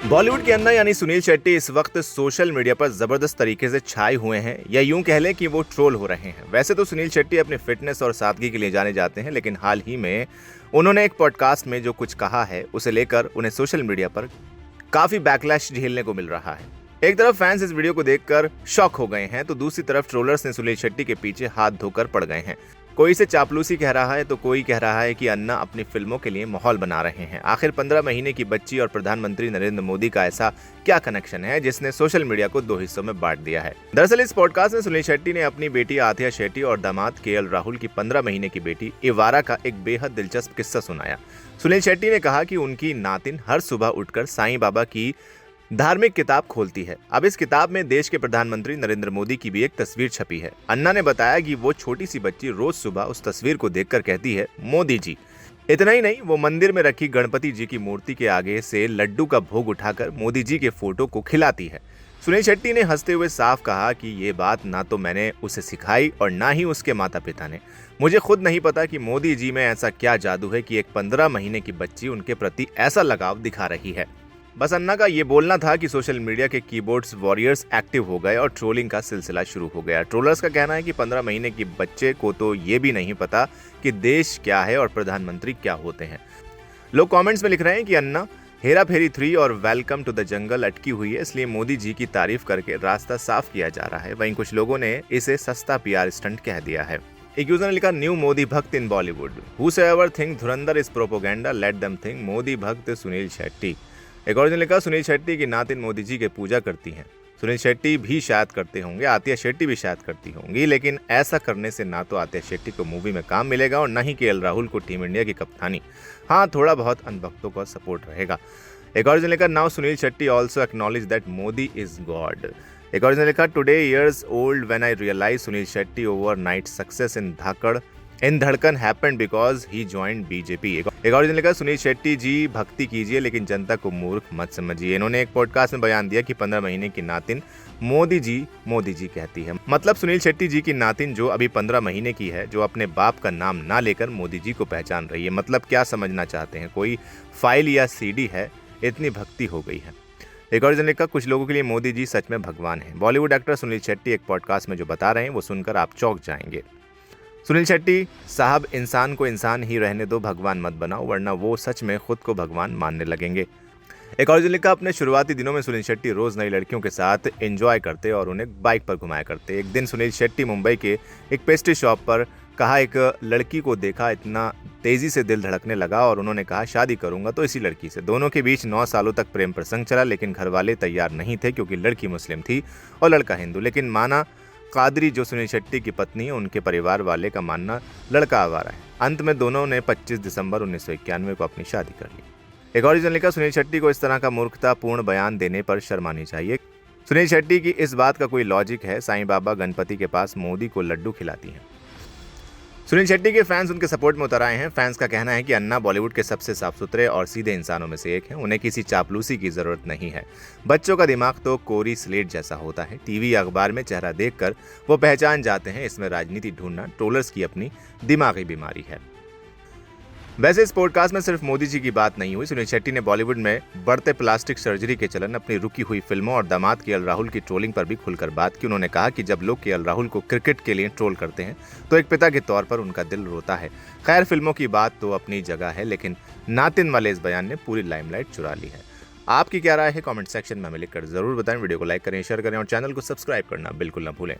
बॉलीवुड के अन्ना यानी सुनील शेट्टी इस वक्त सोशल मीडिया पर जबरदस्त तरीके से छाए हुए हैं या यूं कह लें कि वो ट्रोल हो रहे हैं। वैसे तो सुनील शेट्टी अपनी फिटनेस और सादगी के लिए जाने जाते हैं, लेकिन हाल ही में उन्होंने एक पॉडकास्ट में जो कुछ कहा है उसे लेकर उन्हें सोशल मीडिया पर काफी बैकलैश झेलने को मिल रहा है। एक तरफ फैंस इस वीडियो को देखकर शॉक हो गए हैं, तो दूसरी तरफ ट्रोलर्स ने सुनील शेट्टी के पीछे हाथ धोकर पड़ गए हैं। कोई इसे चापलूसी कह रहा है तो कोई कह रहा है कि अन्ना अपनी फिल्मों के लिए माहौल बना रहे हैं। आखिर 15 महीने की बच्ची और प्रधानमंत्री नरेंद्र मोदी का ऐसा क्या कनेक्शन है जिसने सोशल मीडिया को दो हिस्सों में बांट दिया है। दरअसल इस पॉडकास्ट में सुनील शेट्टी ने अपनी बेटी आथिया शेट्टी और दामाद केएल राहुल की 15 महीने की बेटी इवारा का एक बेहद दिलचस्प किस्सा सुनाया। सुनील शेट्टी ने कहा कि उनकी नातिन हर सुबह उठकर साईं बाबा की धार्मिक किताब खोलती है। अब इस किताब में देश के प्रधानमंत्री नरेंद्र मोदी की भी एक तस्वीर छपी है। अन्ना ने बताया कि वो छोटी सी बच्ची रोज सुबह उस तस्वीर को देखकर कहती है, मोदी जी। इतना ही नहीं, वो मंदिर में रखी गणपति जी की मूर्ति के आगे से लड्डू का भोग उठाकर मोदी जी के फोटो को खिलाती है। सुनील शेट्टी ने हंसते हुए साफ कहा कि ये बात ना तो मैंने उसे सिखाई और ना ही उसके माता पिता ने। मुझे खुद नहीं पता कि मोदी जी में ऐसा क्या जादू है कि एक 15 महीने की बच्ची उनके प्रति ऐसा लगाव दिखा रही है। बस अन्ना का ये बोलना था कि सोशल मीडिया के कीबोर्ड्स वॉरियर्स एक्टिव हो गए और ट्रोलिंग का सिलसिला शुरू हो गया। ट्रोलर्स का कहना है कि 15 महीने की बच्चे को तो ये भी नहीं पता कि देश क्या है और प्रधानमंत्री क्या होते हैं। लोग कमेंट्स में लिख रहे हैं कि अन्ना हेरा फेरी 3 और वेलकम टू द जंगल अटकी हुई है, इसलिए मोदी जी की तारीफ करके रास्ता साफ किया जा रहा है। वहीं कुछ लोगों ने इसे सस्ता पीआर स्टंट कह दिया है। एक यूजर ने लिखा, न्यू मोदी भक्त इन Bollywood, whosoever think Dhurandhar is propaganda, let them think Modi भक्त सुनील शेट्टी। एक और ने लिखा, सुनील शेट्टी की नातिन मोदी जी की पूजा करती हैं। सुनील शेट्टी भी शायद करते होंगे, आतिया शेट्टी भी शायद करती होंगी, लेकिन ऐसा करने से ना तो आतिया शेट्टी को मूवी में काम मिलेगा और ना ही केएल राहुल को टीम इंडिया की कप्तानी। हाँ, थोड़ा बहुत अनभक्तों का सपोर्ट रहेगा। एक और ने लिखा, now Suniel Shetty also acknowledge that Modi is god. एक और ने लिखा, today years old when I realise Suniel Shetty overnight success in Dhadkan happened because he joined BJP. एक और ने लिखा, सुनील शेट्टी जी भक्ति कीजिए लेकिन जनता को मूर्ख मत समझिए। इन्होंने एक पॉडकास्ट में बयान दिया कि 15 महीने की नातिन मोदी जी कहती है। मतलब सुनील शेट्टी जी की नातिन जो अभी 15 महीने की है, जो अपने बाप का नाम ना लेकर मोदी जी को पहचान रही है। मतलब क्या समझना चाहते हैं, कोई फाइल या सीडी है, इतनी भक्ति हो गई है। एक और ने लिखा, कुछ लोगों के लिए मोदी जी सच में भगवान है। बॉलीवुड एक्टर सुनील शेट्टी एक पॉडकास्ट में जो बता रहे हैं वो सुनकर आप चौंक जाएंगे। सुनील शेट्टी साहब, इंसान को इंसान ही रहने दो, भगवान मत बनाओ, वरना वो सच में खुद को भगवान मानने लगेंगे। एक और ने लिखा, अपने शुरुआती दिनों में सुनील शेट्टी रोज नई लड़कियों के साथ एंजॉय करते और उन्हें बाइक पर घुमाया करते। एक दिन सुनील शेट्टी मुंबई के एक पेस्ट्री शॉप पर कहा, एक लड़की को देखा, इतना तेजी से दिल धड़कने लगा और उन्होंने कहा शादी करूंगा तो इसी लड़की से। दोनों के बीच 9 सालों तक प्रेम प्रसंग चला, लेकिन घर वाले तैयार नहीं थे क्योंकि लड़की मुस्लिम थी और लड़का हिंदू। लेकिन माना कादरी जो सुनील शेट्टी की पत्नी है, उनके परिवार वाले का मानना लड़का आवारा है। अंत में दोनों ने 25 दिसंबर 1991 को अपनी शादी कर ली। एक और ने लिखा, सुनील शेट्टी को इस तरह का मूर्खतापूर्ण बयान देने पर शर्मानी चाहिए। सुनील शेट्टी की इस बात का कोई लॉजिक है, साईं बाबा गणपति के पास मोदी को लड्डू खिलाती हैं। सुनील शेट्टी के फैंस उनके सपोर्ट में उतर आए हैं। फैंस का कहना है कि अन्ना बॉलीवुड के सबसे साफ सुथरे और सीधे इंसानों में से एक हैं। उन्हें किसी चापलूसी की जरूरत नहीं है। बच्चों का दिमाग तो कोरी स्लेट जैसा होता है, टीवी या अखबार में चेहरा देखकर वो पहचान जाते हैं। इसमें राजनीति ढूंढना ट्रोलर्स की अपनी दिमागी बीमारी है। वैसे इस पॉडकास्ट में सिर्फ मोदी जी की बात नहीं हुई। सुनील शेट्टी ने बॉलीवुड में बढ़ते प्लास्टिक सर्जरी के चलन, अपनी रुकी हुई फिल्मों और दामाद केएल राहुल की ट्रोलिंग पर भी खुलकर बात की। उन्होंने कहा कि जब लोग केएल राहुल को क्रिकेट के लिए ट्रोल करते हैं तो एक पिता के तौर पर उनका दिल रोता है। खैर, फिल्मों की बात तो अपनी जगह है, लेकिन नातिन वाले इस बयान ने पूरी लाइमलाइट चुरा ली है। आपकी क्या राय है, कमेंट सेक्शन में हमें लिखकर जरूर बताएं। वीडियो को लाइक करें, शेयर करें और चैनल को सब्सक्राइब करना बिल्कुल न भूलें।